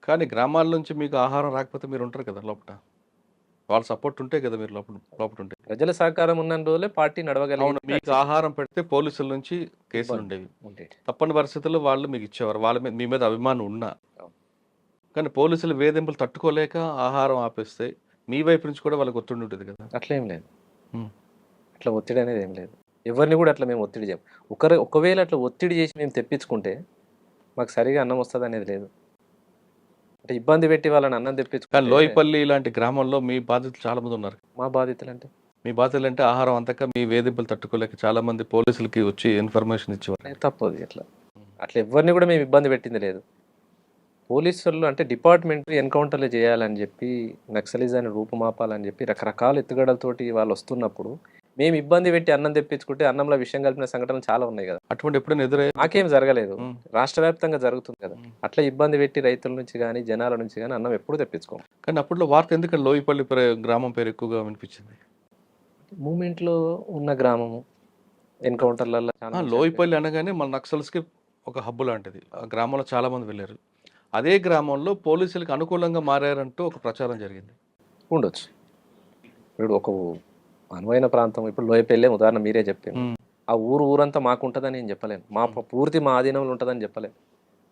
కానీ గ్రామాల నుంచి మీకు ఆహారం రాకపోతే మీరు ఉంటారు కదా లోపట. వాళ్ళ సపోర్ట్ ఉంటే కదా మీరు లోపల లోపట ఉంటే. ప్రజల సహకారం ఉన్న రోజులే పార్టీ అవును. నడవగలిగింది. మీకు నడిచింది. ఆహారం పెడితే పోలీసుల నుంచి కేసులు ఇబ్బంది ఉండేవి. ఉండేది. తప్పని పరిస్థితుల్లో వాళ్ళు మీకు ఇచ్చేవారు. వాళ్ళ మీద మీ మీద అభిమానం ఉన్నా. అవును. కానీ పోలీసుల వేధింపులు తట్టుకోలేక ఆహారం ఆపేస్తే మీ వైపు నుంచి కూడా వాళ్ళకి ఒత్తిడి ఉంటుంది కదా. అట్లేం లేదు. హ్మ్. అట్లా ఒత్తిడి అనేది ఏం లేదు. ఎవరిని కూడా అట్లా మేము ఒత్తిడి చేయం. ఒకవేళ అట్లా ఒత్తిడి చేసి మేము తెప్పించుకుంటే మాకు సరిగా అన్నం వస్తుంది అనేది లేదు. అంటే ఇబ్బంది పెట్టి వాళ్ళని అన్నం కానీ తెప్పించుకుంటే లోయపల్లి ఇలాంటి గ్రామంలో మీ బాధితులు చాలా మంది ఉన్నారు. మా బాధితులు అంటే మీ బాధితులు అంటే ఆహారం అంతక మీ వేధింపులు తట్టుకోలేక చాలా మంది పోలీసులకి వచ్చి ఇన్ఫర్మేషన్ ఇచ్చేవారు. తప్పదు ఇట్లా. అట్లా ఎవరిని కూడా మేము ఇబ్బంది పెట్టింది లేదు. పోలీసులు అంటే డిపార్ట్మెంట్ ఎన్కౌంటర్లు చేయాలని చెప్పి నక్సలిజాన్ని రూపుమాపాలని చెప్పి రకరకాల ఎత్తుగడలతోటి వాళ్ళు వస్తున్నప్పుడు మేము ఇబ్బంది పెట్టి అన్నం తెప్పించుకుంటే అన్నంలో విషయం కలిపిన సంఘటనలు చాలా ఉన్నాయి కదా. అటువంటి ఎప్పుడైనా ఎదురయ్యే నాకేం జరగలేదు. ఉమ్. రాష్ట్ర వ్యాప్తంగా జరుగుతుంది కదా. అట్లా ఇబ్బంది పెట్టి రైతుల నుంచి కానీ జనాల నుంచి కానీ అన్నం ఎప్పుడు తెప్పించుకోము. కానీ అప్పట్లో వార్త ఎందుకంటే లోయపల్లి గ్రామం పేరు ఎక్కువగా వినిపించింది. మూమెంట్లో ఉన్న గ్రామము ఎన్కౌంటర్లలో చాలా మంది లోయపల్లి అనగానే మన నక్సల్స్కి ఒక హబ్బు లాంటిది. ఆ గ్రామంలో చాలా మంది వెళ్ళారు. అదే గ్రామంలో పోలీసులకు అనుకూలంగా మారారంటూ ఒక ప్రచారం జరిగింది. ఉండొచ్చు. ఇప్పుడు ఒక అనువైన ప్రాంతం ఇప్పుడు లోయపల్లె ఉదాహరణ మీరే చెప్పారు. ఆ ఊరంతా మాకు ఉంటుందని నేను చెప్పలేను. పూర్తి మా ఆధీనంలో ఉంటుందని చెప్పలేను.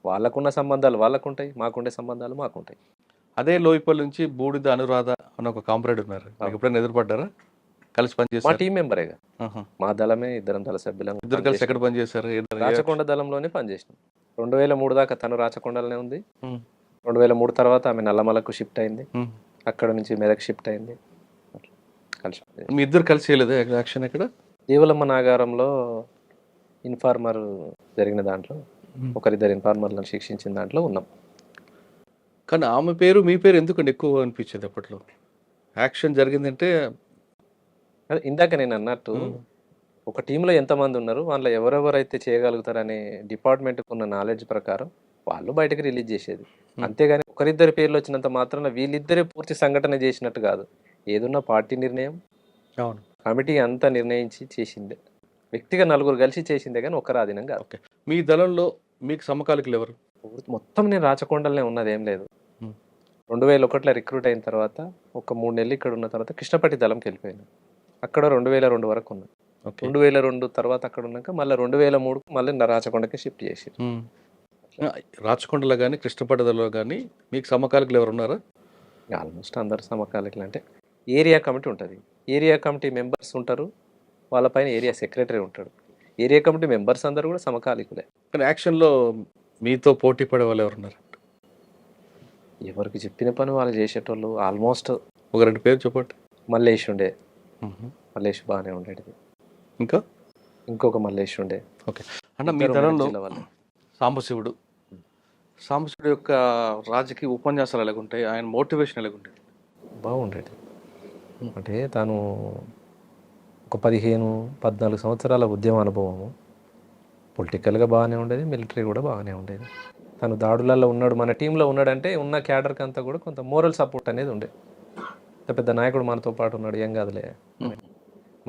వాళ్ళకున్న సంబంధాలు వాళ్ళకుంటాయి, మాకుండే సంబంధాలు మాకుంటాయి. అదే లోయపల్లి నుంచి బూడిద అనురాధ అని ఒక కాంప్రేడ్ ఉన్నారు. మీకు ఎప్పుడైనా ఎదురుపడ్డారా? కలిసి మా పనిచేస్తారు. టీం మెంబరేగా. మా దళమే ఇద్దరం దళ సభ్యులం. ఇద్దరు కలిసి ఎక్కడ పనిచేశారు? రాచకొండ దళంలోనే పనిచేసినాం. 2003 దాకా తను రాచకొండలోనే ఉంది. 2003 తర్వాత ఆమె నల్లమలకు షిఫ్ట్ అయింది. అక్కడ నుంచి మెదక్ షిఫ్ట్ అయింది. కలిసి మీ ఇద్దరు కలిసి చేయలేదు యాక్షన్ ఎక్కడ? దేవలమ్మ నాగారంలో ఇన్ఫార్మర్ జరిగిన దాంట్లో ఒకరిద్దరు ఇన్ఫార్మర్లను శిక్షించిన దాంట్లో ఉన్నాం. కానీ ఆమె పేరు మీ పేరు ఎందుకండి ఎక్కువ అనిపించేది అప్పట్లో? యాక్షన్ జరిగిందంటే అదే ఇందాక నేను అన్నట్టు ఒక టీంలో ఎంతమంది ఉన్నారు, వాళ్ళ ఎవరెవరైతే చేయగలుగుతారనే డిపార్ట్మెంట్కి ఉన్న నాలెడ్జ్ ప్రకారం వాళ్ళు బయటకు రిలీజ్ చేసేది. అంతేగాని ఒకరిద్దరి పేర్లు వచ్చినంత మాత్రాన వీళ్ళిద్దరే పూర్తి సంఘటన చేసినట్టు కాదు. ఏదున్న పార్టీ నిర్ణయం, అవును, కమిటీ అంతా నిర్ణయించి చేసిందే. వ్యక్తిగా నలుగురు కలిసి చేసిందే కానీ ఒక్కరు ఆధీనం కాదు. ఓకే. మీ దళంలో మీకు సమకాలికులు ఎవరు? మొత్తం నేను రాచకొండలనే ఉన్నది ఏం లేదు. 2001లో రిక్రూట్ అయిన తర్వాత ఒక 3 నెలలు ఇక్కడ ఉన్న తర్వాత కృష్ణపట్టి దళంకి వెళ్ళిపోయాను. అక్కడ 2002 వరకు ఉన్నాను. 2002 తర్వాత అక్కడ ఉన్నాక మళ్ళీ 2003 మళ్ళీ రాచకొండకి షిఫ్ట్ చేసి. రాచకొండలో కానీ కృష్ణపట్టలో కానీ మీకు సమకాలికులు ఎవరు ఉన్నారా? ఆల్మోస్ట్ అందరు సమకాలికులు. అంటే ఏరియా కమిటీ ఉంటుంది. ఏరియా కమిటీ మెంబర్స్ ఉంటారు, వాళ్ళపైన ఏరియా సెక్రటరీ ఉంటాడు. ఏరియా కమిటీ మెంబర్స్ అందరూ కూడా సమకాలికులే. కానీ యాక్షన్లో మీతో పోటీ పడే వాళ్ళు ఎవరు ఉన్నారు? ఎవరికి చెప్పిన పని వాళ్ళు చేసేటోళ్ళు. ఆల్మోస్ట్ ఒక 2 పేరు చెప్పండి. మల్లేష్ ఉండే. మల్లేష్ బాగానే ఉండేది. ఇంకా ఇంకొక మల్లేష్ ఉండే. ఓకే. అంటే మీ దళంలో సాంబశివుడు యొక్క రాజకీయ ఉపన్యాసాలు ఎలాగుంటాయి? ఆయన మోటివేషన్ ఎలాగుంటాయి? బాగుండేది. అంటే తను ఒక 15-14 సంవత్సరాల ఉద్యమ అనుభవము. పొలిటికల్గా బాగానే ఉండేది, మిలిటరీ కూడా బాగానే ఉండేది. తను దాడులలో ఉన్నాడు, మన టీంలో ఉన్నాడంటే ఉన్న క్యాడర్కి అంతా కూడా కొంత మోరల్ సపోర్ట్ అనేది ఉండే. పెద్ద నాయకుడు మనతో పాటు ఉన్నాడు, ఏం కాదులే,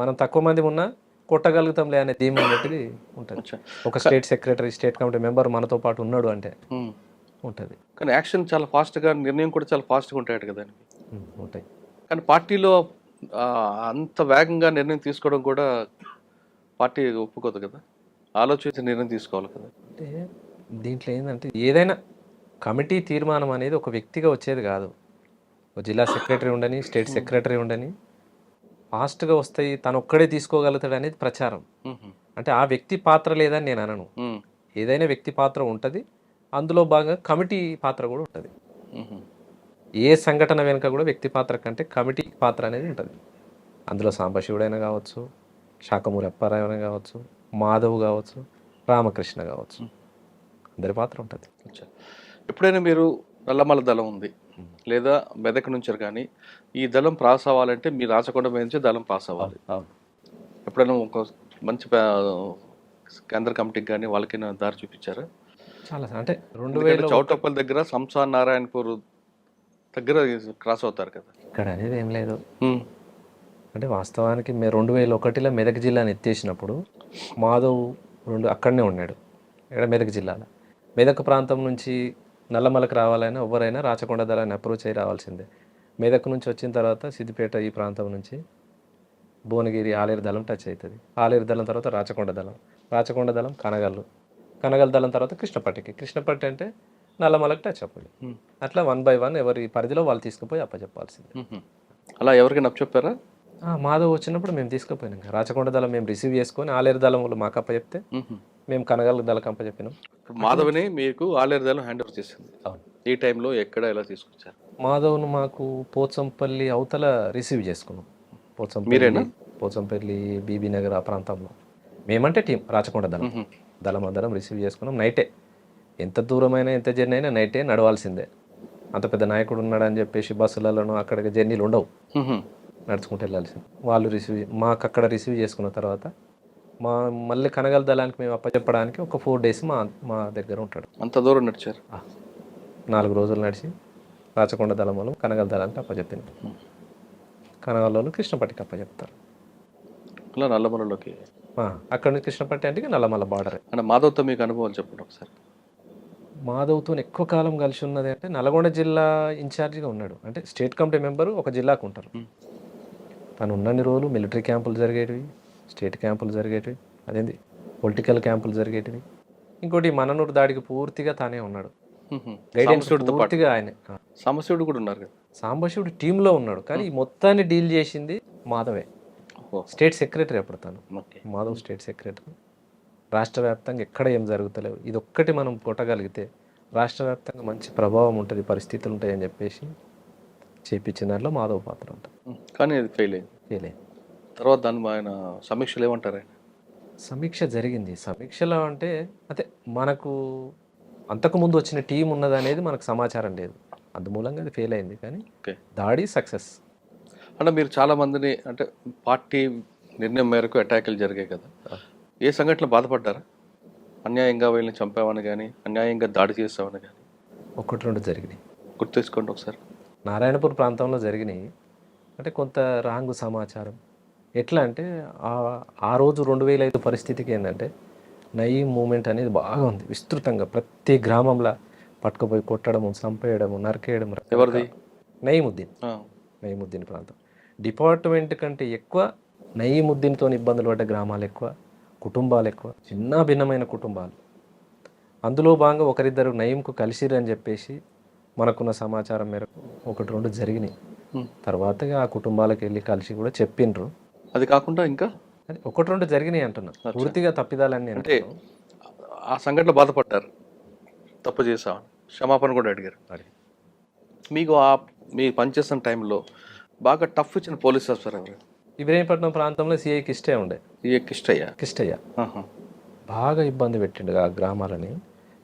మనం తక్కువ మంది ఉన్నా కొట్టగలుగుతాంలే అనే ధీమా అనేది ఉంటుంది. ఒక state secretary, state committee member మనతో పాటు ఉన్నాడు అంటే ఉంటుంది. కానీ యాక్షన్ చాలా ఫాస్ట్గా, నిర్ణయం కూడా చాలా ఫాస్ట్గా ఉంటాయి కదా. ఉంటాయి. కానీ పార్టీలో అంత వేగంగా నిర్ణయం తీసుకోవడం కూడా పార్టీ ఒప్పుకోదు కదా. ఆలోచించి నిర్ణయం తీసుకోవాలి కదా. అంటే దీంట్లో ఏంటంటే ఏదైనా కమిటీ తీర్మానం అనేది ఒక వ్యక్తిగా వచ్చేది కాదు. ఒక జిల్లా సెక్రటరీ ఉండని, స్టేట్ సెక్రటరీ ఉండని ఫాస్ట్గా వస్తాయి, తను ఒక్కడే తీసుకోగలుగుతాడు అనేది ప్రచారం. అంటే ఆ వ్యక్తి పాత్ర లేదని నేను అనను. ఏదైనా వ్యక్తి పాత్ర ఉంటుంది, అందులో భాగంగా కమిటీ పాత్ర కూడా ఉంటుంది. ఏ సంఘటన వెనుక కూడా వ్యక్తి పాత్ర కంటే కమిటీ పాత్ర అనేది ఉంటుంది. అందులో సాంబశివుడైనా కావచ్చు, శాఖమూరి అప్పారావు అయినా కావచ్చు, మాధవ్ కావచ్చు, రామకృష్ణ కావచ్చు, అందరి పాత్ర ఉంటుంది. ఎప్పుడైనా మీరు నల్లమల దళం ఉంది లేదా మెదక్ నుంచి కానీ ఈ దళం పాస్ అవ్వాలంటే మీ రాచకొండ మీద నుంచి దళం పాస్ అవ్వాలి. ఎప్పుడైనా ఒక మంచి కేంద్ర కమిటీకి కానీ వాళ్ళకైనా దారి చూపించారా? చాలా. అంటే 2000 చౌటప్పల్ దగ్గర సంసార్ నారాయణపూర్ దగ్గర క్రాస్ అవుతారు కదా. ఇక్కడ అనేది ఏం లేదు. అంటే వాస్తవానికి 2001లో మెదక్ జిల్లాని ఎత్తేసినప్పుడు మాధవ్ అక్కడనే ఉన్నాడు. ఇక్కడ మెదక్ జిల్లాలో మెదక్ ప్రాంతం నుంచి నల్లమలకు రావాలైనా ఎవరైనా రాచకొండ దళాన్ని అప్రోచ్ అయ్యి రావాల్సిందే. మెదక్ నుంచి వచ్చిన తర్వాత సిద్దిపేట ఈ ప్రాంతం నుంచి భువనగిరి ఆలేరు దళం టచ్ అవుతుంది. ఆలేరు దళం తర్వాత రాచకొండ దళం, రాచకొండ దళం కనగల్లు, కనగల్ దళం తర్వాత కృష్ణపట్టికి, కృష్ణపట్టి అంటే నల్లమలకు టచ్ అప్పుడు. అట్లా 1 by 1 ఎవరి పరిధిలో వాళ్ళు తీసుకుపోయి అప్పచెప్పాల్సిందే. అలా ఎవరికైనా చెప్పారా? మాధవ్ వచ్చినప్పుడు మేము తీసుకుపోయినాం. రాచకొండ దళం మేము రిసీవ్ చేసుకొని ఆలేరు దళం వాళ్ళు మాకు అప్పచెప్తే మేము కనగల్ దళం అప్పచెప్పినాం. మాధవ్ని మీకు ఆలేరు దళం హ్యాండ్ ఓవర్ చేసింది. అవును. ఈ టైంలో ఎక్కడ ఎలా తీసుకొచ్చారు? మాధవ్ను మాకు పోచంపల్లి అవతల రిసీవ్ చేసుకున్నాం. మీరేనా? పోచంపల్లి బీబీ నగర్ ఆ ప్రాంతంలో మేమంటే టీం రాచకొండ దళం అందరం రిసీవ్ చేసుకున్నాం. నైటే ఎంత దూరమైనా ఎంత జర్నీ అయినా నైటే నడవాల్సిందే. అంత పెద్ద నాయకుడు ఉన్నాడని చెప్పేసి బస్సులలోనూ అక్కడికి జర్నీలు ఉండవు, నడుచుకుంటూ వెళ్ళాల్సింది. వాళ్ళు మాకు అక్కడ రిసీవ్ చేసుకున్న తర్వాత మళ్ళీ కనగల దళానికి మేము అప్పచెప్పడానికి ఒక 4 days మా దగ్గర ఉంటాడు. అంత దూరం నడిచారు? 4 రోజులు నడిచి రాచకొండ దళం వాళ్ళు కనగల దళానికి అప్పచెప్పింది. కనగల వాళ్ళు కృష్ణపట్టికి అప్పచెప్తారు. అలా నల్లమలలోకి అక్కడ నుంచి కృష్ణపట్టి అంటే నల్లమల బార్డర్. అంటే మాధవ్తో మీకు అనుభవాలు చెప్పండి ఒకసారి. మాధవ్తో ఎక్కువ కాలం కలిసి ఉన్నది అంటే నల్గొండ జిల్లా ఇన్ఛార్జిగా ఉన్నాడు. అంటే స్టేట్ కమిటీ మెంబరు ఒక జిల్లాకు ఉంటారు. తను ఉన్నన్ని రోజులు మిలిటరీ క్యాంపులు జరిగేటివి, స్టేట్ క్యాంపులు జరిగేటివి, అదేంది పొలిటికల్ క్యాంపులు జరిగేటివి. ఇంకోటి మననూరు దాడికి పూర్తిగా తానే ఉన్నాడు. గైడెన్స్ పూర్తిగా ఆయనే. సాంబశివుడు కూడా ఉన్నారు కదా? సాంబశివుడు టీంలో ఉన్నాడు, కానీ ఈ మొత్తాన్ని డీల్ చేసింది మాధవే. స్టేట్ సెక్రటరీ అప్పుడు తను. Madhav state secretary. రాష్ట్ర వ్యాప్తంగా ఎక్కడ ఏం జరుగుతలేవు, ఇది ఒక్కటి మనం కొట్టగలిగితే రాష్ట్ర వ్యాప్తంగా మంచి ప్రభావం ఉంటుంది, పరిస్థితులు ఉంటాయని చెప్పేసి చేయించిన దాంట్లో మాధవ్ పాత్ర ఉంటుంది. కానీ అది ఫెయిల్ అయింది. తర్వాత దాన్ని ఆయన సమీక్షలు ఏమంటారు? సమీక్ష జరిగింది. సమీక్షలో అంటే అదే మనకు అంతకుముందు వచ్చిన టీం ఉన్నది అనేది మనకు సమాచారం లేదు, అందుమూలంగా అది ఫెయిల్ అయింది. కానీ దాడి సక్సెస్. అంటే మీరు చాలా మందిని అంటే పార్టీ నిర్ణయం మేరకు అటాకులు జరిగాయి కదా, ఏ సంఘటనలు బాధపడ్డారా? అన్యాయంగా వీళ్ళని చంపామని కానీ అన్యాయంగా దాడి చేస్తామని కానీ? 1-2 జరిగినాయి, గుర్తు తెచ్చుకోండి ఒకసారి. నారాయణపూర్ ప్రాంతంలో జరిగినాయి. అంటే కొంత రాంగ్ సమాచారం. ఎట్లా అంటే ఆ రోజు 2005 పరిస్థితికి ఏంటంటే నయీం మూమెంట్ అనేది బాగా ఉంది విస్తృతంగా. ప్రతి గ్రామంలో పట్టుకుపోయి కొట్టడము, చంపేయడము, నరికేయడం. ఎవరిది? నయీముద్దీన్ ప్రాంతం. డిపార్ట్మెంట్ కంటే ఎక్కువ నయీముద్దీన్తో ఇబ్బందులు పడ్డ గ్రామాలు ఎక్కువ, కుటుంబాలు ఎక్కువ, చిన్న భిన్నమైన కుటుంబాలు. అందులో భాగంగా ఒకరిద్దరు నయీంకు కలిసిరని చెప్పేసి మనకున్న సమాచారం మేరకు 1-2 జరిగినాయి. తర్వాత ఆ కుటుంబాలకు వెళ్ళి కలిసి కూడా చెప్పిండ్రు. అది కాకుండా ఇంకా 1-2 జరిగినాయి అంటున్నా, పూర్తిగా తప్పిదాలన్నీ. అంటే ఆ సంఘటన బాధపడ్డారు, తప్పు చేసామని క్షమాపణ కూడా అడిగారు. మీకు మీరు పనిచేస్తున్న టైంలో బాగా టఫ్ ఇచ్చిన పోలీస్ ఆఫీసర్ ఎవరు? ఇబ్రహీంపట్నం ప్రాంతంలో సిఐ కిష్టయ్య ఉండే. కిష్టయ్య బాగా ఇబ్బంది పెట్టిండు ఆ గ్రామాలని.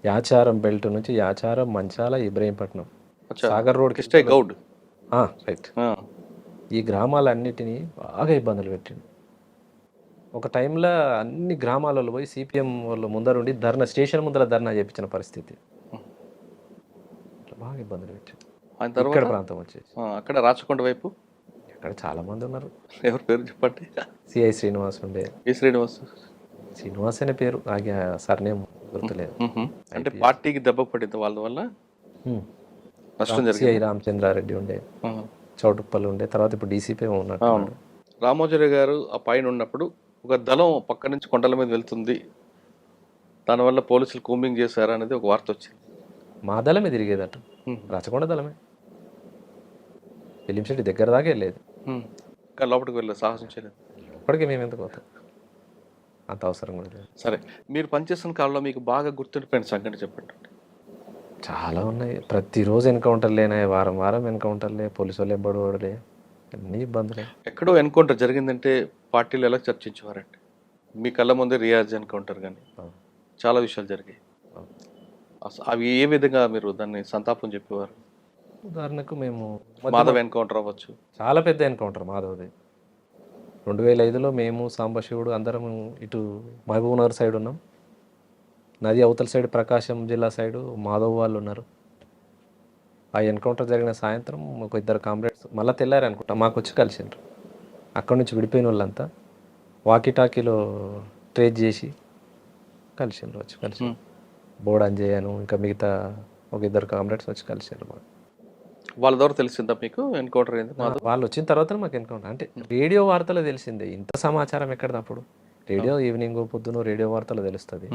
యాచారం బెల్ట్ నుంచి యాచారం, మంచాల, ఇబ్రహీంపట్నం, సాగర్ రోడ్, కిష్టయ్య గౌడ్. రైట్. ఈ గ్రామాలన్నిటినీ బాగా ఇబ్బందులు పెట్టిండు. ఒక టైంలో అన్ని గ్రామాలలో పోయి సిపిఎం వాళ్ళు ముందరుండి స్టేషన్ ముందర ధర్నా చేయించిన పరిస్థితి. బాగా ఇబ్బందులు పెట్టిండు. ఇక్కడ ప్రాంతం వచ్చేసి అక్కడ రాచకొండ వైపు అక్కడ చాలా మంది ఉన్నారు. ఎవరి పేరు చెప్పండి? సిఐ శ్రీనివాస్ ఉండే. శ్రీనివాస్ అనే పేరు, సర్నేమ్ గుర్తులేదు. అంటే పార్టీకి దెబ్బ పడింది వాళ్ళ వల్ల నష్టం జరిగింది. సిఐ రామచంద్రారెడ్డి ఉండే, చౌటుప్పల్ ఉండే, తర్వాత ఇప్పుడు డీసీపీ ఉన్నట్టు. రామోజీరావు గారు ఆ పైన ఉన్నప్పుడు ఒక దళం పక్క నుంచి కొండల మీద వెళ్తుంది, దానివల్ల పోలీసులు కూంబింగ్ చేశారు అనేది ఒక వార్త వచ్చింది. మా దళమే తిరిగేదట, రాచకొండ దళమే. ఎలింశెట్టి దగ్గర దాకా వెళ్ళేది, కానీ లోపలికి వెళ్ళలేదు, సాహసం చేయలేదు. ఇప్పటికీ మేము ఎందుకు పోతాం, అంత అవసరం కూడా లేదు. సరే, మీరు పనిచేస్తున్న కాలంలో మీకు బాగా గుర్తుండిపోయిన సంఘటన చెప్పండి. చాలా ఉన్నాయి. ప్రతిరోజు ఎన్కౌంటర్లేనా, వారం వారం ఎన్కౌంటర్లే, పోలీసు వాళ్ళు ఎబ్బడలే, అన్ని ఇబ్బందులే. ఎక్కడో ఎన్కౌంటర్ జరిగిందంటే పార్టీలు ఎలా చర్చించేవారండి? మీ కళ్ళ ముందే రియాజ్ ఎన్కౌంటర్ కానీ చాలా విషయాలు జరిగాయి. అవి ఏ విధంగా మీరు దాన్ని సంతాపం చెప్పేవారు? ఉదాహరణకు మేము మాధవ్ ఎన్కౌంటర్ అవ్వచ్చు, చాలా పెద్ద ఎన్కౌంటర్ మాధవ్ది. 2005లో మేము సాంబశివుడు అందరం ఇటు మహబూబ్ నగర్ సైడ్ ఉన్నాం, నది అవతల సైడ్ ప్రకాశం జిల్లా సైడు మాధవ్ వాళ్ళు ఉన్నారు. ఆ ఎన్కౌంటర్ జరిగిన సాయంత్రం ఒక 2 కామ్రేడ్స్ మళ్ళీ తెల్లారు అనుకుంటా మాకు వచ్చి కలిసిండ్రు. అక్కడి నుంచి విడిపోయిన వాళ్ళంతా వాకీటాకీలో ట్రేస్ చేసి కలిసిండ్రు, వచ్చి కలిసి బోర్డ్ అంజయ్యను ఇంకా మిగతా ఒక ఇద్దరు కామ్రేడ్స్ వచ్చి కలిసారు మాకు. వాళ్ళ ద్వారా తెలిసిందా మీకు ఎన్కౌంటర్ అయింది మాధవ్? వాళ్ళు వచ్చిన తర్వాత మాకు ఎన్కౌంటర్ అంటే రేడియో వార్తలో తెలిసిందే. ఇంత సమాచారం ఎక్కడిది అప్పుడు? రేడియో ఈవినింగ్ పొద్దున రేడియో వార్తలో తెలుస్తుంది.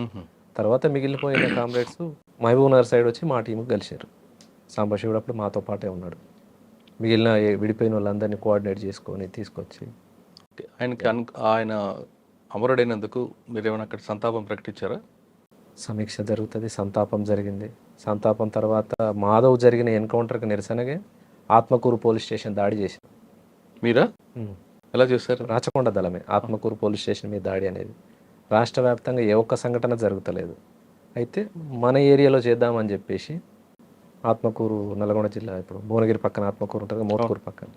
తర్వాత మిగిలిపోయిన కామ్రేడ్స్ మహబూబ్ నగర్ సైడ్ వచ్చి మా టీంకి కలిసారు. సాంబశివుడు అప్పుడు మాతో పాటే ఉన్నాడు. మిగిలిన విడిపోయిన వాళ్ళందరినీ కోఆర్డినేట్ చేసుకొని తీసుకొచ్చి ఆయన అమరుడైనందుకు మీరేమైనా అక్కడ సంతాపం ప్రకటించారా? సమీక్ష జరుగుతుంది, సంతాపం జరిగింది. సంతాపం తర్వాత మాధవ్ జరిగిన ఎన్కౌంటర్కి నిరసనగా ఆత్మకూరు పోలీస్ స్టేషన్ దాడి చేశారు. మీరా? ఎలా చేశారు? రాచకొండ దళమే ఆత్మకూరు పోలీస్ స్టేషన్ మీద దాడి అనేది. రాష్ట్ర వ్యాప్తంగా ఏ ఒక్క సంఘటన జరుగుతలేదు. అయితే మన ఏరియాలో చేద్దామని చెప్పేసి ఆత్మకూరు నల్గొండ జిల్లా, ఇప్పుడు భువనగిరి పక్కన ఆత్మకూరు ఉంటుంది, మోత్కూరు పక్కన,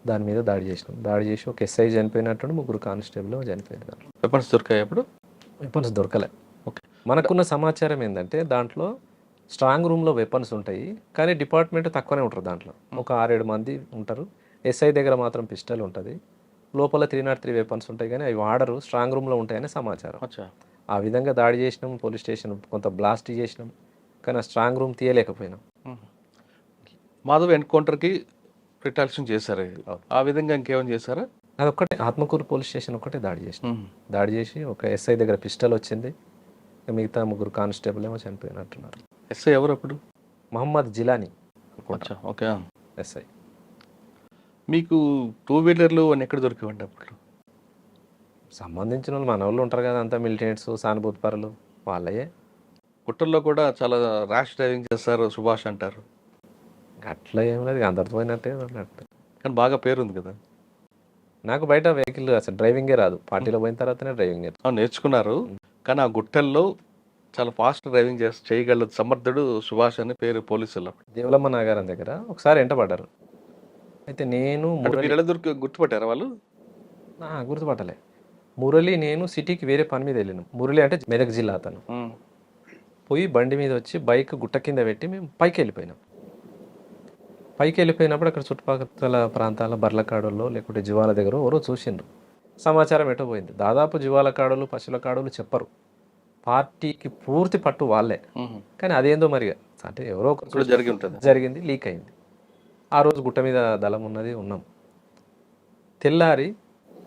దాని మీద దాడి చేసినాం. దాడి చేసి ఒక ఎస్ఐ చనిపోయినట్టు, 3 కానిస్టేబుల్ చనిపోయినారు. వెపన్స్ దొరికాయి అప్పుడు? వెపన్స్ దొరకలే. ఓకే. మనకున్న సమాచారం ఏంటంటే దాంట్లో స్ట్రాంగ్ రూమ్లో వెపన్స్ ఉంటాయి, కానీ డిపార్ట్మెంట్ తక్కువనే ఉంటారు. దాంట్లో ఒక 6-7 మంది ఉంటారు. ఎస్ఐ దగ్గర మాత్రం పిస్టల్ ఉంటుంది. లోపల 303 వెపన్స్ ఉంటాయి, కానీ అవి వాడరు, స్ట్రాంగ్ రూమ్లో ఉంటాయని సమాచారం. ఆ విధంగా దాడి చేసినాం. పోలీస్ స్టేషన్ కొంత బ్లాస్ట్ చేసినాం, కానీ ఆ స్ట్రాంగ్ రూమ్ తీయలేకపోయినాం. మాధవ్ ఎన్కౌంటర్కి రిటాలియేషన్ చేశారు. ఆ విధంగా ఇంకేమైనా చేశారా? అదొక్కటే, ఆత్మకూరు పోలీస్ స్టేషన్ ఒకటే దాడి చేసినాం. దాడి చేసి ఒక ఎస్ఐ దగ్గర పిస్టల్ వచ్చింది, మిగతా 3 కానిస్టేబుల్ ఏమో చనిపోయినట్టున్నారు. ఎస్ఐ ఎవరు అప్పుడు? మహమ్మద్ జిలానీ ఓకే. ఎస్ఐ. మీకు 2 వీలర్లు అని ఎక్కడ దొరికేవండి అప్పుడు? సంబంధించిన వాళ్ళు మన వాళ్ళు ఉంటారు కదా, అంతా మిలిటెంట్స్, సానుభూతి పరులు వాళ్ళయే. గుట్టల్లో కూడా చాలా ర్యాష్ డ్రైవింగ్ చేస్తారు సుభాష్ అంటారు. అట్లా ఏం లేదు, అందరితో పోయినట్టే అన్నట్టు. కానీ బాగా పేరుంది కదా. నాకు బయట వెహికల్ అసలు డ్రైవింగే రాదు. పార్టీలో పోయిన తర్వాతనే డ్రైవింగ్ నేర్చుకున్నారు. కానీ ఆ గుట్టల్లో చాలా ఫాస్ట్ డ్రైవింగ్ చేయగల సమర్థుడు సుభాష్ అని పేరు పోలీసులు. దేవలమ్మ నాగారం దగ్గర ఒకసారి ఎంటపడ్డారు. అయితే నేను గుర్తుపట్టారా వాళ్ళు? గుర్తుపట్టలే. మురళి నేను సిటీకి వేరే పని మీద వెళ్ళినాం. మురళి అంటే మెదక్ జిల్లా అతను. పోయి బండి మీద వచ్చి బైక్ గుట్ట కింద పెట్టి మేము పైకి వెళ్ళిపోయినాం. పైకి వెళ్ళిపోయినప్పుడు అక్కడ చుట్టుపక్కల ప్రాంతాల బర్లకాడుల్లో లేకుంటే జీవాల దగ్గర ఎవరో చూసిండ్రు. సమాచారం ఎటో పోయింది. దాదాపు జీవాల కాడులు, పశువుల కాడులు చెప్పరు. పార్టీకి పూర్తి పట్టు వాళ్ళే. కానీ అదేందో మరి అంటే ఎవరో ఒకరు జరిగింది, లీక్ అయింది. ఆ రోజు గుట్ట మీద దళం ఉన్నది, ఉన్నాం. తెల్లారి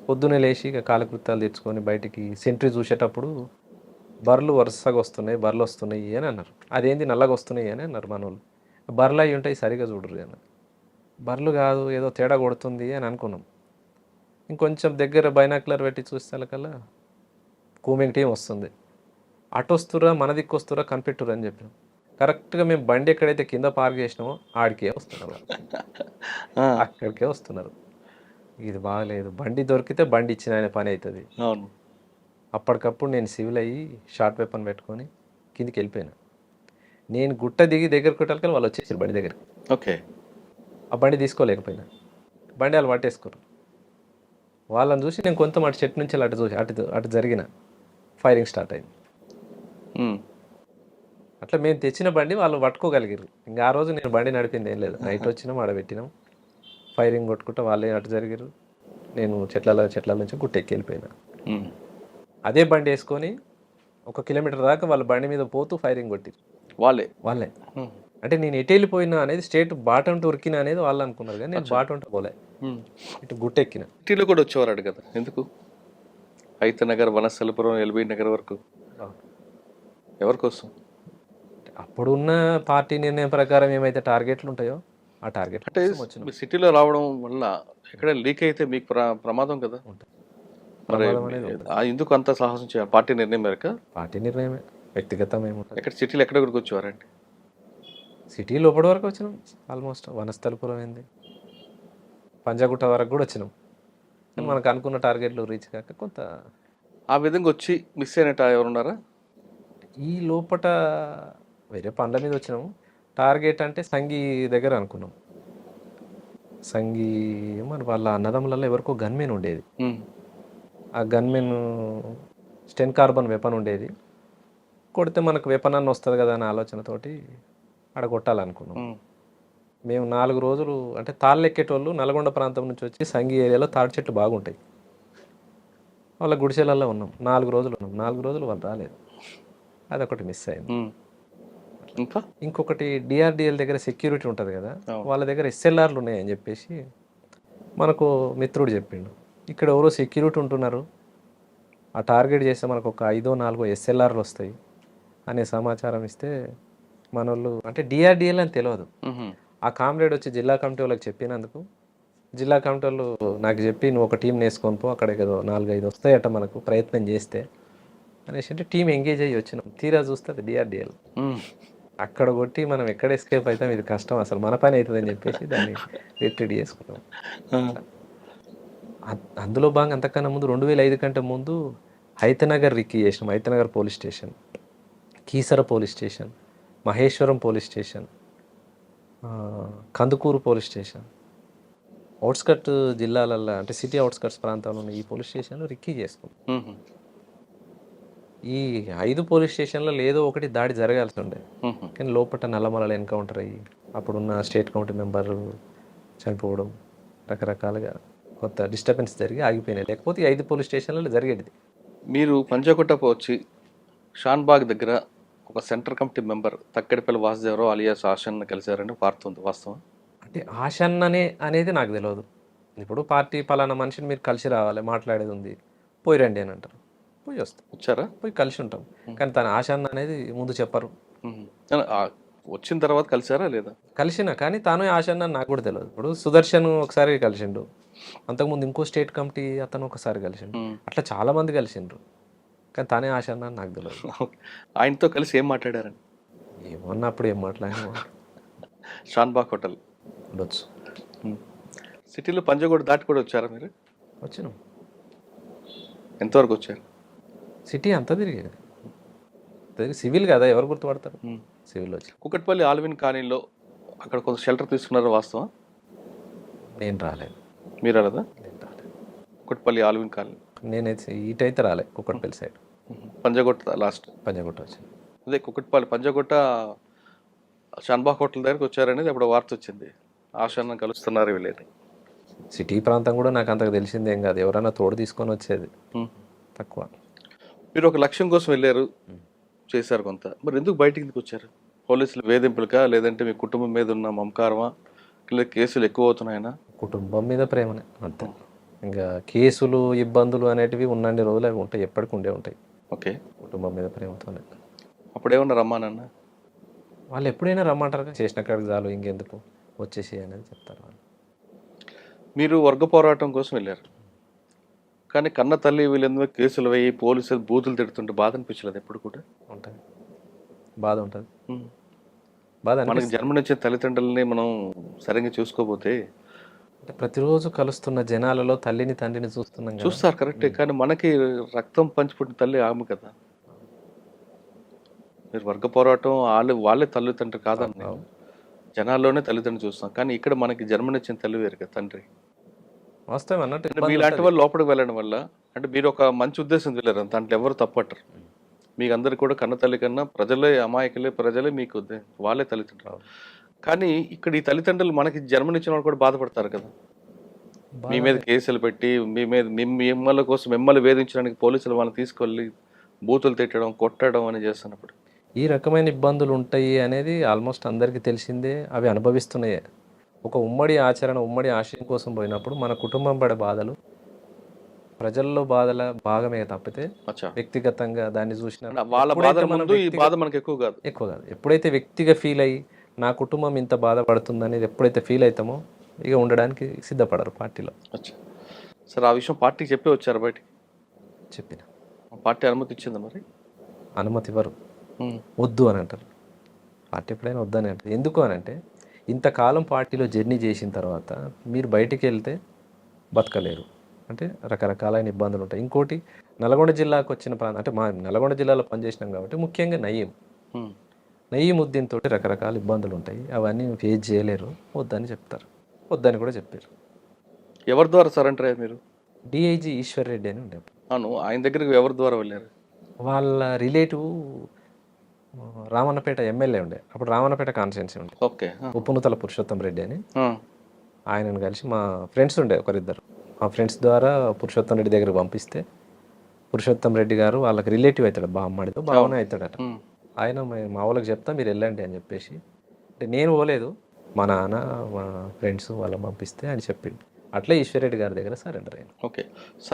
పొద్దునే లేచి ఇక కాలకృత్యాలు తెచ్చుకొని బయటికి సెంట్రీ చూసేటప్పుడు బర్రెలు వరుసగా వస్తున్నాయి, బర్రెలు వస్తున్నాయి అని అన్నారు. అదేంది నల్లగా వస్తున్నాయి అని అన్నారు మన వాళ్ళు. బర్రెలు అవి ఉంటాయి, సరిగా చూడరు అన్నారు. బర్రెలు కాదు, ఏదో తేడా కొడుతుంది అని అనుకున్నాం. ఇంకొంచెం దగ్గర బైనాక్యులర్ పెట్టి చూస్తేకల్లా కూమింగ్ టీం వస్తుంది. అటు వస్తురా, మన దిక్కు వస్తురా, కనిపెట్టురు అని చెప్పినాం. కరెక్ట్గా మేము బండి ఎక్కడైతే కింద పార్క్ చేసినామో ఆడికే వస్తున్నారు, అక్కడికే వస్తున్నారు. ఇది బాగలేదు, బండి దొరికితే బండి ఇచ్చిన ఆయన పని అవుతుంది. అప్పటికప్పుడు నేను సివిల్ అయ్యి షార్ట్ వెపన్ పెట్టుకొని కిందికి వెళ్ళిపోయినా. నేను గుట్ట దిగి దగ్గర కొట్టాలి, వాళ్ళు వచ్చేసారు బండి దగ్గరికి. ఓకే. ఆ బండి తీసుకోలేకపోయినా, బండి వాళ్ళు పట్టేసుకోరు. వాళ్ళని చూసి నేను కొంత అటు చెట్టు నుంచి అటు చూసి అటు జరిగిన ఫైరింగ్ స్టార్ట్ అయింది. అట్లా మేము తెచ్చిన బండి వాళ్ళు పట్టుకోగలిగారు. ఇంకా ఆ రోజు నేను బండి నడిపింది ఏం లేదు. నైట్ వచ్చినాం, ఆడబెట్టినాం, ఫైరింగ్ కొట్టుకుంటా వాళ్ళే అటు జరిగారు. నేను చెట్ల నుంచి గుట్టెక్కి వెళ్ళిపోయినా. అదే బండి వేసుకొని 1 కిలోమీటర్ దాకా వాళ్ళ బండి మీద పోతూ ఫైరింగ్ కొట్టిరు వాళ్ళే. అంటే నేను ఎటు వెళ్ళిపోయినా అనేది స్టేట్ బాటం ఉరికినా అనేది వాళ్ళు అనుకున్నారు, కానీ నేను బాటం పోలే, ఇటు గుట్టెక్కిన. సిటీలో కూడా వచ్చేవారు కదా, ఎందుకు? హైతనగర్, వనస్థలపురం, ఎల్బీ నగర్ వరకు ఎవరి కోసం? అప్పుడున్న పార్టీ నిర్ణయం ప్రకారం ఏమైతే టార్గెట్లు ఉంటాయో ఆ టార్గెట్. అంటే సిటీలో రావడం వల్ల ఎక్కడ లీక్ అయితే మీకు ప్రమాదం కదా. ఎందుకు అంత సాహసం చేయాలి? పార్టీ నిర్ణయం మేరకు? పార్టీ నిర్ణయమే, వ్యక్తిగతం ఏముంటుంది. ఎక్కడ సిటీలో ఎక్కడ కూడా వచ్చేవారండి? సిటీ లోపల వరకు వచ్చినాం, ఆల్మోస్ట్ వనస్థలపురం అయింది, పంజాగుట్ట వరకు కూడా వచ్చినాం. మనకు అనుకున్న టార్గెట్లు రీచ్ కాక కొంత ఆ విధంగా వచ్చి మిస్ అయినట్టు ఎవరున్నారా? ఈ లోపల వేరే పనుల మీద వచ్చినాము. టార్గెట్ అంటే సంఘీ దగ్గర అనుకున్నాం. సంఘీ మరి వాళ్ళ అన్నదమ్ములలో ఎవరికో గన్మెన్ ఉండేది. ఆ గన్మెన్ స్టెన్ కార్బన్ వెపన్ ఉండేది. కొడితే మనకు వెపన్ అన్న వస్తుంది కదా అనే ఆలోచనతోటి ఆడ కొట్టాలనుకున్నాం. మేము 4 రోజులు అంటే తాళ్ళు ఎక్కేటోళ్ళు నల్గొండ ప్రాంతం నుంచి వచ్చి సంఘీ ఏరియాలో తాడి చెట్లు బాగుంటాయి, వాళ్ళ గుడిసెలలో ఉన్నాం. 4 రోజులు ఉన్నాం. 4 రోజులు వాళ్ళు రాలేదు, అదొకటి మిస్ అయింది. ఇంకా ఇంకొకటి డిఆర్డిఎల్ దగ్గర సెక్యూరిటీ ఉంటుంది కదా, అవును. వాళ్ళ దగ్గర ఎస్ఎల్ఆర్లు ఉన్నాయని చెప్పేసి మనకు మిత్రుడు చెప్పిండు. ఇక్కడ ఎవరో సెక్యూరిటీ ఉంటున్నారు, ఆ టార్గెట్ చేస్తే మనకు ఒక 5-4 ఎస్ఎల్ఆర్లు వస్తాయి అనే సమాచారం ఇస్తే మన వాళ్ళు, అంటే డిఆర్డిఎల్ అని తెలియదు. మ్మ్. ఆ కామ్రేడ్ వచ్చి జిల్లా కమిటీ వాళ్ళకి చెప్పినందుకు జిల్లా కమిటీ వాళ్ళు నాకు చెప్పి నువ్వు ఒక టీం వేసుకొని పో, అక్కడ ఏదో 4-5 వస్తాయట మనకు ప్రయత్నం చేస్తే అనేసి అంటే టీం ఎంగేజ్ అయ్యి వచ్చినాం. తీరా చూస్తే అది డిఆర్డిఎల్. మ్మ్. అక్కడ కొట్టి మనం ఎక్కడ ఎస్కేప్ అవుతాం, ఇది కష్టం, అసలు మన పని అవుతుందని చెప్పేసి దాన్ని రిట్రీట్ చేసుకున్నాం. అందులో భాగంగా అంతకన్నా ముందు 2005 కంటే ముందు హైతనగర్ రిక్కీ చేసినాం. Hayathnagar police station, Keesara police station, Maheshwaram police station, Kandukur police station, outskirt జిల్లాలల్లో అంటే సిటీ అవుట్స్కట్స్ ప్రాంతాల్లో ఉన్న ఈ పోలీస్ స్టేషన్లో రిక్కీ చేసుకున్నాం. మ్మ్. ఈ 5 పోలీస్ స్టేషన్లలో ఏదో ఒకటి దాడి జరగాల్సి ఉండే, మ్మ్. కానీ లోపల నల్లమలలో ఎన్కౌంటర్ అయ్యి అప్పుడున్న స్టేట్ కమిటీ మెంబర్ చనిపోవడం, రకరకాలుగా కొంత డిస్టర్బెన్స్ జరిగి ఆగిపోయినాయి. లేకపోతే ఈ 5 పోలీస్ స్టేషన్లలో జరిగేది. మీరు పంజాగుట్టకు వచ్చి షాన్బాగ్ దగ్గర ఒక centre committee member Thakkadipalli Vasudevarao alias Ashan కలిశారని వార్త ఉంది, వాస్తవం? అంటే ఆశన్ననే అనేది నాకు తెలియదు. ఇప్పుడు పార్టీ పలానా మనిషిని మీరు కలిసి రావాలి, మాట్లాడేది ఉంది, పోయి రండి అని అంటారు, పోయి వస్తాం, వచ్చారా? పోయి కలిసి ఉంటాం. కానీ తన ఆశన్న అనేది ముందు చెప్పరు. మ్మ్. ఆ, వచ్చిన తర్వాత కలిసారా లేదా? కలిసిన, కానీ తాను ఆశన్న నాకు కూడా తెలియదు. ఇప్పుడు సుదర్శన్ ఒకసారి కలిసిండు, అంతకుముందు ఇంకో స్టేట్ కమిటీ అతను ఒకసారి కలిసిండు, మ్మ్. అట్లా చాలా మంది కలిసిండ్రు, కానీ తానే ఆశన్న అని నాకు తెలియదు. ఆయనతో కలిసి ఏం మాట్లాడారని? ఏమన్నా అప్పుడు ఏం మాట్లాడినా షాన్బాగ్ హోటల్ ఉండొచ్చు. సిటీలో పంజాగుట్ట దాటి కూడా వచ్చారా మీరు? వచ్చినాం, ఎంతవరకు వచ్చారు? సిటీ అంతా తిరిగేది. సివిల్ కదా, ఎవరు గుర్తుపడతారు? సివిల్ వచ్చి కుకట్పల్లి ఆల్విన్ కాలనీలో అక్కడ కొంత షెల్టర్ తీసుకున్నారా, వాస్తవం? నేను రాలేదు. మీరు అలాదా? నేను రాలేదు. కుకట్పల్లి ఆల్విన్ కాలనీ నేనైతే ఇటైతే రాలే, కుక్కట్పల్లి సైడ్ పంజాగుట్ట లాస్ట్ పంజాగుట్ట వచ్చింది. అదే కుకట్పల్లి పంజాగుట్ట షాన్బాగ్ హోటల్ దగ్గరికి వచ్చారనేది అప్పుడు వార్త వచ్చింది. ఆశాన్ని కలుస్తున్నారు వీళ్ళని. సిటీ ప్రాంతం కూడా నాకు అంతకు తెలిసిందేం కాదు, ఎవరైనా తోడు తీసుకొని వచ్చేది తక్కువ. మీరు ఒక లక్ష్యం కోసం వెళ్ళారు, చేశారు కొంత, మరి ఎందుకు బయటికి ఎందుకు వచ్చారు? పోలీసులు వేధింపులకా, లేదంటే మీ కుటుంబం మీద ఉన్న మమకారమా, లేదా కేసులు ఎక్కువ అవుతున్నాయనా? కుటుంబం మీద ప్రేమనే అంతే. ఇంకా కేసులు ఇబ్బందులు అనేటివి ఉన్నన్ని రోజులు అవి ఉంటాయి, ఎప్పటికి ఉండే ఉంటాయి. ఓకే. కుటుంబం మీద ప్రేమతోనే. అప్పుడేమన్నా రమ్మానన్న? వాళ్ళు ఎప్పుడైనా రమ్మంటారు, చేసిన కాడికి చాలు, ఇంకెందుకు వచ్చేసి అనేది చెప్తారు వాళ్ళు. మీరు వర్గ పోరాటం కోసం వెళ్ళారు, కానీ కన్న తల్లి వీళ్ళెందుకు కేసులు వేయి పోలీసులు బూతులు తిడుతుంటే బాధ అనిపించలేదు ఎప్పుడు కూడా? ఉంటుంది, బాధ ఉంటుంది. బాధ మనకి జన్మనిచ్చే తల్లిదండ్రులని మనం సరిగ్గా చూసుకోకపోతే, అంటే ప్రతిరోజు కలుస్తున్న జనాలలో తల్లిని తండ్రిని చూస్తున్నాం కదా. చూస్తారు కరెక్టే, కానీ మనకి రక్తం పంచిపుట్టిన తల్లి ఆమె కదా. మీరు వర్గ పోరాటం వాళ్ళే తల్లిదండ్రులు కాదని జనాల్లోనే తల్లిదండ్రులు చూస్తాం, కానీ ఇక్కడ మనకి జన్మనిచ్చిన తల్లి వేరు కదా, తండ్రి. వాస్తవం అన్నట్టు మీలాంటి వాళ్ళు లోపలికి వెళ్ళడం వల్ల, అంటే మీరు ఒక మంచి ఉద్దేశం వెళ్ళారు, దాంట్లో ఎవరు తప్పట్టరు. మీకు అందరికి కూడా కన్న తల్లి కన్నా ప్రజలే, అమాయకులే ప్రజలే మీకు వాళ్ళే తల్లిదండ్రులు. కానీ ఇక్కడ ఈ తల్లిదండ్రులు మనకి జన్మనిచ్చిన వాళ్ళు కూడా బాధపడతారు కదా. మీ మీద కేసులు పెట్టి మిమ్మల్ని వేధించడానికి పోలీసులు వాళ్ళని తీసుకెళ్ళి బూతులు తిట్టడం, కొట్టడం అని చేస్తున్నప్పుడు ఈ రకమైన ఇబ్బందులు ఉంటాయి అనేది ఆల్మోస్ట్ అందరికీ తెలిసిందే, అవి అనుభవిస్తున్నాయే. ఒక ఉమ్మడి ఆచరణ, ఉమ్మడి ఆశయం కోసం పోయినప్పుడు మన కుటుంబం పడే బాధలు ప్రజల్లో బాధల భాగమే తప్పితే వ్యక్తిగతంగా దాన్ని చూసిన వాళ్ళ బాధ ముందు ఈ బాధ మనకి ఎక్కువ కాదు. ఎప్పుడైతే వ్యక్తిగా ఫీల్ అయ్యి నా కుటుంబం ఇంత బాధపడుతుందనేది ఎప్పుడైతే ఫీల్ అవుతామో ఇక ఉండడానికి సిద్ధపడరు పార్టీలో. సరే, ఆ విషయం పార్టీకి చెప్పి వచ్చారు బయటికి? చెప్పిన. పార్టీ అనుమతి ఇచ్చిందా? మరి అనుమతి ఇవ్వరు, వద్దు అని అంటారు. పార్టీ ఎప్పుడైనా వద్దని అంటారు. ఎందుకు అని అంటే ఇంతకాలం పార్టీలో జర్నీ చేసిన తర్వాత మీరు బయటికి వెళ్తే బతకలేరు, అంటే రకరకాలైన ఇబ్బందులు ఉంటాయి. ఇంకోటి నల్గొండ జిల్లాకు వచ్చిన ప్రాంతం, అంటే మా నల్గొండ జిల్లాలో పనిచేసినాం కాబట్టి ముఖ్యంగా నయీముద్దీన్ తోటి రకరకాల ఇబ్బందులు ఉంటాయి, అవన్నీ ఫేస్ చేయలేరు, వద్దని చెప్తారు. వద్దని కూడా చెప్పారు. ఎవరి ద్వారా సరెండర్ అయ్యారు మీరు? డిఐజీ ఈశ్వర్ రెడ్డి అని ఉండే. అవును, ఆయన దగ్గరికి ఎవరి ద్వారా వెళ్ళారు? వాళ్ళ రిలేటివ్ రామన్నపేట ఎమ్మెల్యే ఉండే, అప్పుడు రామన్నపేట కాన్స్టిట్యున్సీ ఉండే. ఓకే. ఉప్పునుతల పురుషోత్తం రెడ్డి అని, ఆయనను కలిసి మా ఫ్రెండ్స్ ఉండే ఒకరిద్దరు, మా ఫ్రెండ్స్ ద్వారా పురుషోత్తం రెడ్డి దగ్గరికి పంపిస్తే పురుషోత్తం రెడ్డి గారు వాళ్ళకి రిలేటివ్ అవుతాడు, బామ్మడితో బావనే అవుతాడట. ఆయన మా వాళ్ళకి చెప్తా మీరు వెళ్ళండి అని చెప్పేసి, అంటే నేను పోలేదు, మా నాన్న మా ఫ్రెండ్స్ వాళ్ళని పంపిస్తే ఆయన చెప్పిండు. అట్లా ఈశ్వర్రెడ్డి గారి దగ్గర సరెండర్ అయ్యాను. ఓకే.